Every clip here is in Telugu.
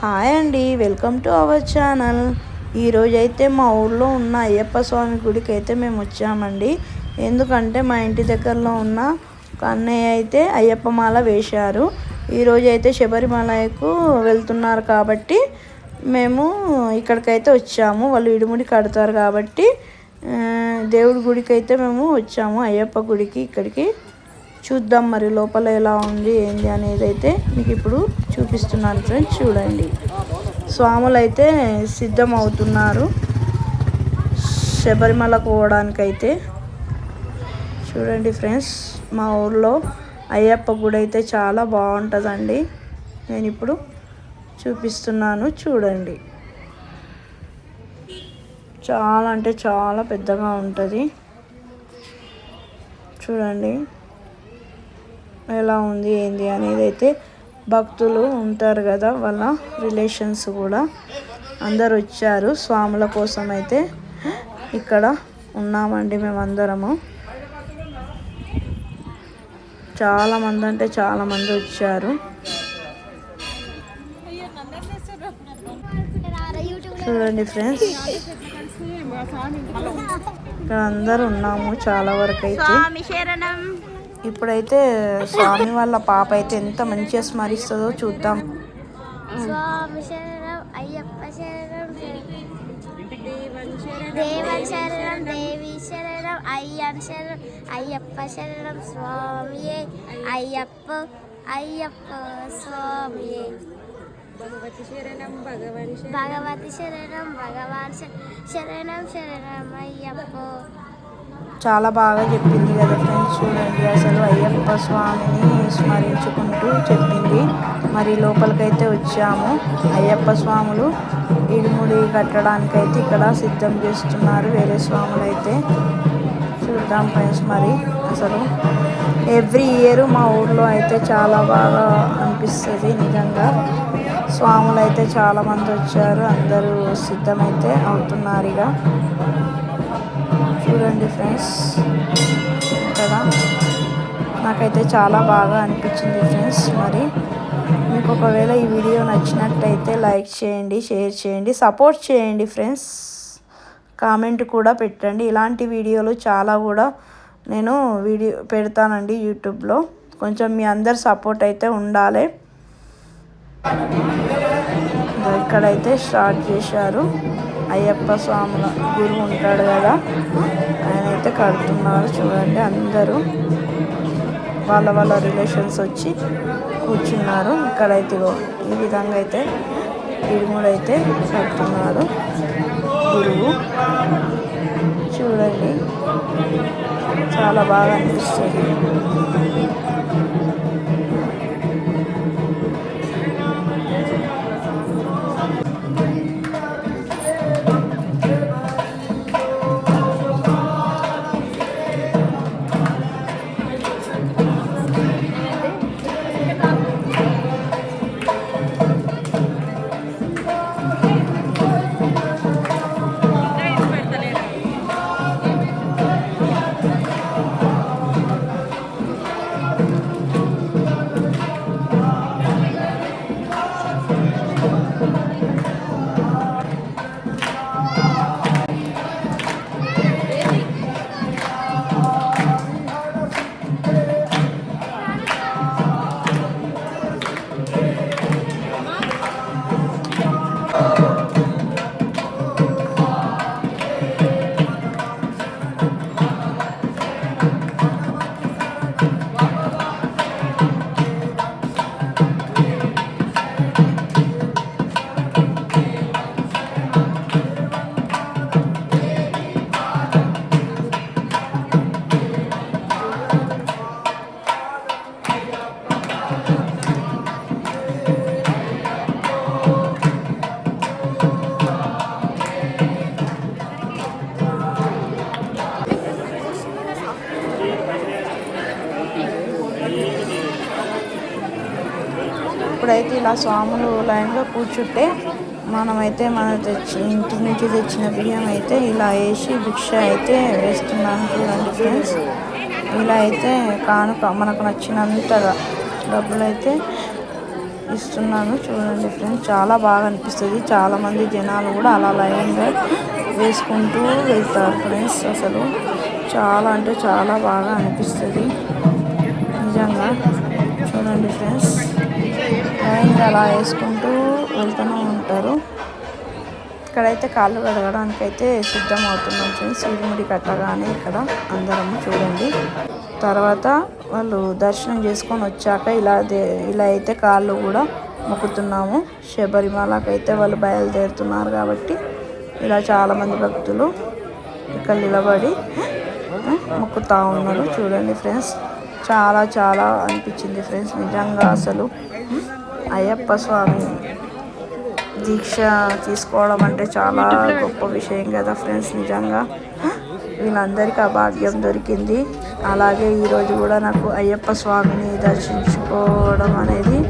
హాయ్ అండి, వెల్కమ్ టు అవర్ ఛానల్. ఈరోజైతే మా ఊర్లో ఉన్న అయ్యప్ప స్వామి గుడికి అయితే మేము వచ్చామండి. ఎందుకంటే మా ఇంటి దగ్గరలో ఉన్న ఒక అన్నయ్య అయితే అయ్యప్ప మాల వేశారు. ఈరోజైతే శబరిమలకు వెళ్తున్నారు కాబట్టి మేము ఇక్కడికైతే వచ్చాము. వాళ్ళు ఇడుముడి కడతారు కాబట్టి దేవుడి గుడికి అయితే మేము వచ్చాము, అయ్యప్ప గుడికి. ఇక్కడికి చూద్దాం మరి లోపల ఎలా ఉంది ఏంది అనేది అయితే మీకు ఇప్పుడు చూపిస్తున్నాను ఫ్రెండ్స్. చూడండి, స్వాములు అయితే సిద్ధం అవుతున్నారు శబరిమలకు పోవడానికైతే. చూడండి ఫ్రెండ్స్, మా ఊర్లో అయ్యప్ప గుడి అయితే చాలా బాగుంటుందండి. నేను ఇప్పుడు చూపిస్తున్నాను చూడండి. చాలా అంటే చాలా పెద్దగా ఉంటుంది. చూడండి ఎలా ఉంది ఏంది అనేది అయితే. భక్తులు ఉంటారు కదా, వాళ్ళ రిలేషన్స్ కూడా అందరు వచ్చారు స్వాముల కోసం అయితే. ఇక్కడ ఉన్నామండి మేమందరము. చాలామంది అంటే చాలామంది వచ్చారు. చూడండి ఫ్రెండ్స్, ఇక్కడ అందరు ఉన్నాము చాలా వరకు అయితే. ఇప్పుడైతే స్వామి వాళ్ళ పాప అయితే ఎంత మంచిగా స్మరిస్తుందో చూద్దాం. స్వామి శరణం అయ్యప్ప శరణం, దేవన్ శరణం దేవి శరణం, అయ్యన్ శరణం అయ్యప్ప శరణం స్వామియే అయ్యప్ప అయ్యప్ప స్వామియే. భగవతి శరణం భగవతి శరణం భగవాన్ శరణం శరణం అయ్యప్ప. చాలా బాగా చెప్పింది కదా ఫ్రెండ్స్. చూడండి, అసలు అయ్యప్ప స్వామిని స్మరించుకుంటూ చెప్పింది. మరి లోపలికైతే వచ్చాము. అయ్యప్ప స్వాములు ఇడుముడి కట్టడానికైతే ఇక్కడ సిద్ధం చేస్తున్నారు వేరే స్వాములు అయితే. చూద్దాం ఫ్రెండ్స్. మరి అసలు ఎవ్రీ ఇయర్ మా ఊర్లో అయితే చాలా బాగా అనిపిస్తుంది నిజంగా. స్వాములు అయితే చాలామంది వచ్చారు, అందరూ సిద్ధమైతే అవుతున్నారు ఇక. చూడండి ఫ్రెండ్స్, ఇక్కడ నాకైతే చాలా బాగా అనిపించింది ఫ్రెండ్స్. మరి మీకు ఒకవేళ ఈ వీడియో నచ్చినట్టయితే లైక్ చేయండి, షేర్ చేయండి, సపోర్ట్ చేయండి ఫ్రెండ్స్. కామెంట్ కూడా పెట్టండి. ఇలాంటి వీడియోలు చాలా కూడా నేను పెడతానండి యూట్యూబ్లో. కొంచెం మీ అందరి సపోర్ట్ అయితే ఉండాలి. ఇక్కడైతే స్టార్ట్ చేశారు. అయ్యప్ప స్వాముల గురువు ఉంటాడు కదా, ఆయన అయితే కడుతున్నారు. చూడండి, అందరూ వాళ్ళ వాళ్ళ రిలేషన్స్ వచ్చి కూర్చున్నారు. ఇక్కడైతే ఈ విధంగా అయితే ఇడుముడైతే కడుతున్నారు గురువు. చూడండి, చాలా బాగా అనిపిస్తుంది. ఇప్పుడైతే ఇలా స్వాములు లైన్లో కూర్చుంటే మనమైతే ఇంటి నుంచి తెచ్చిన బియ్యం అయితే ఇలా వేసి భిక్ష అయితే వేస్తున్నాను. చూడండి ఫ్రెండ్స్, ఇలా అయితే కానుక మనకు నచ్చినంతగా డబ్బులు అయితే ఇస్తున్నాను చూడండి ఫ్రెండ్స్. చాలా బాగా అనిపిస్తుంది. చాలామంది జనాలు కూడా అలా లైన్గా వేసుకుంటూ వెళ్తారు ఫ్రెండ్స్. అసలు చాలా అంటే చాలా బాగా అనిపిస్తుంది నిజంగా. చూడండి ఫ్రెండ్స్, లైన్గా అలా వేసుకుంటూ వెళ్తూనే ఉంటారు. ఇక్కడైతే కాళ్ళు కడగడానికి అయితే సిద్ధం అవుతున్నాం ఫ్రెండ్స్. ఇరుముడి కట్టగానే ఇక్కడ అందరము చూడండి. తర్వాత వాళ్ళు దర్శనం చేసుకొని వచ్చాక ఇలా అయితే కాళ్ళు కూడా మొక్కుతున్నాము. శబరిమలకైతే వాళ్ళు బయలుదేరుతున్నారు కాబట్టి ఇలా చాలామంది భక్తులు ఇక్కడ నిలబడి మొక్కుతూ ఉన్నారు. చూడండి ఫ్రెండ్స్, చాలా చాలా అనిపించింది ఫ్రెండ్స్ నిజంగా. అసలు అయ్యప్ప స్వామి దీక్ష తీసుకోవడం అంటే చాలా గొప్ప విషయం కదా ఫ్రెండ్స్ నిజంగా. వీళ్ళందరికీ ఆ భాగ్యం దొరికింది. అలాగే ఈరోజు కూడా నాకు అయ్యప్ప స్వామిని దర్శించుకోవడం అనేది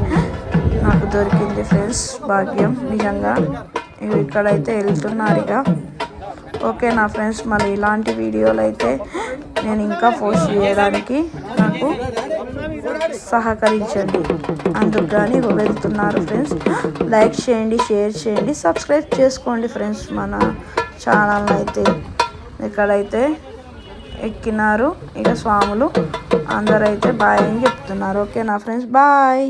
నాకు దొరికింది ఫ్రెండ్స్, భాగ్యం నిజంగా. ఇక్కడైతే వెళ్తున్నారు ఇక. ఓకే నా ఫ్రెండ్స్, మళ్ళీ ఇలాంటి వీడియోలు అయితే నేను ఇంకా పోస్ట్ చేయడానికి నాకు సహకరించండి. అందుకు కానీ వెళ్తున్నారు ఫ్రెండ్స్. లైక్ చేయండి, షేర్ చేయండి, సబ్స్క్రైబ్ చేసుకోండి ఫ్రెండ్స్ మన ఛానల్ అయితే. ఇక్కడైతే ఎక్కినారు ఇక స్వాములు. అందరైతే బాయ్ అని చెప్తున్నారు. ఓకే నా ఫ్రెండ్స్, బాయ్.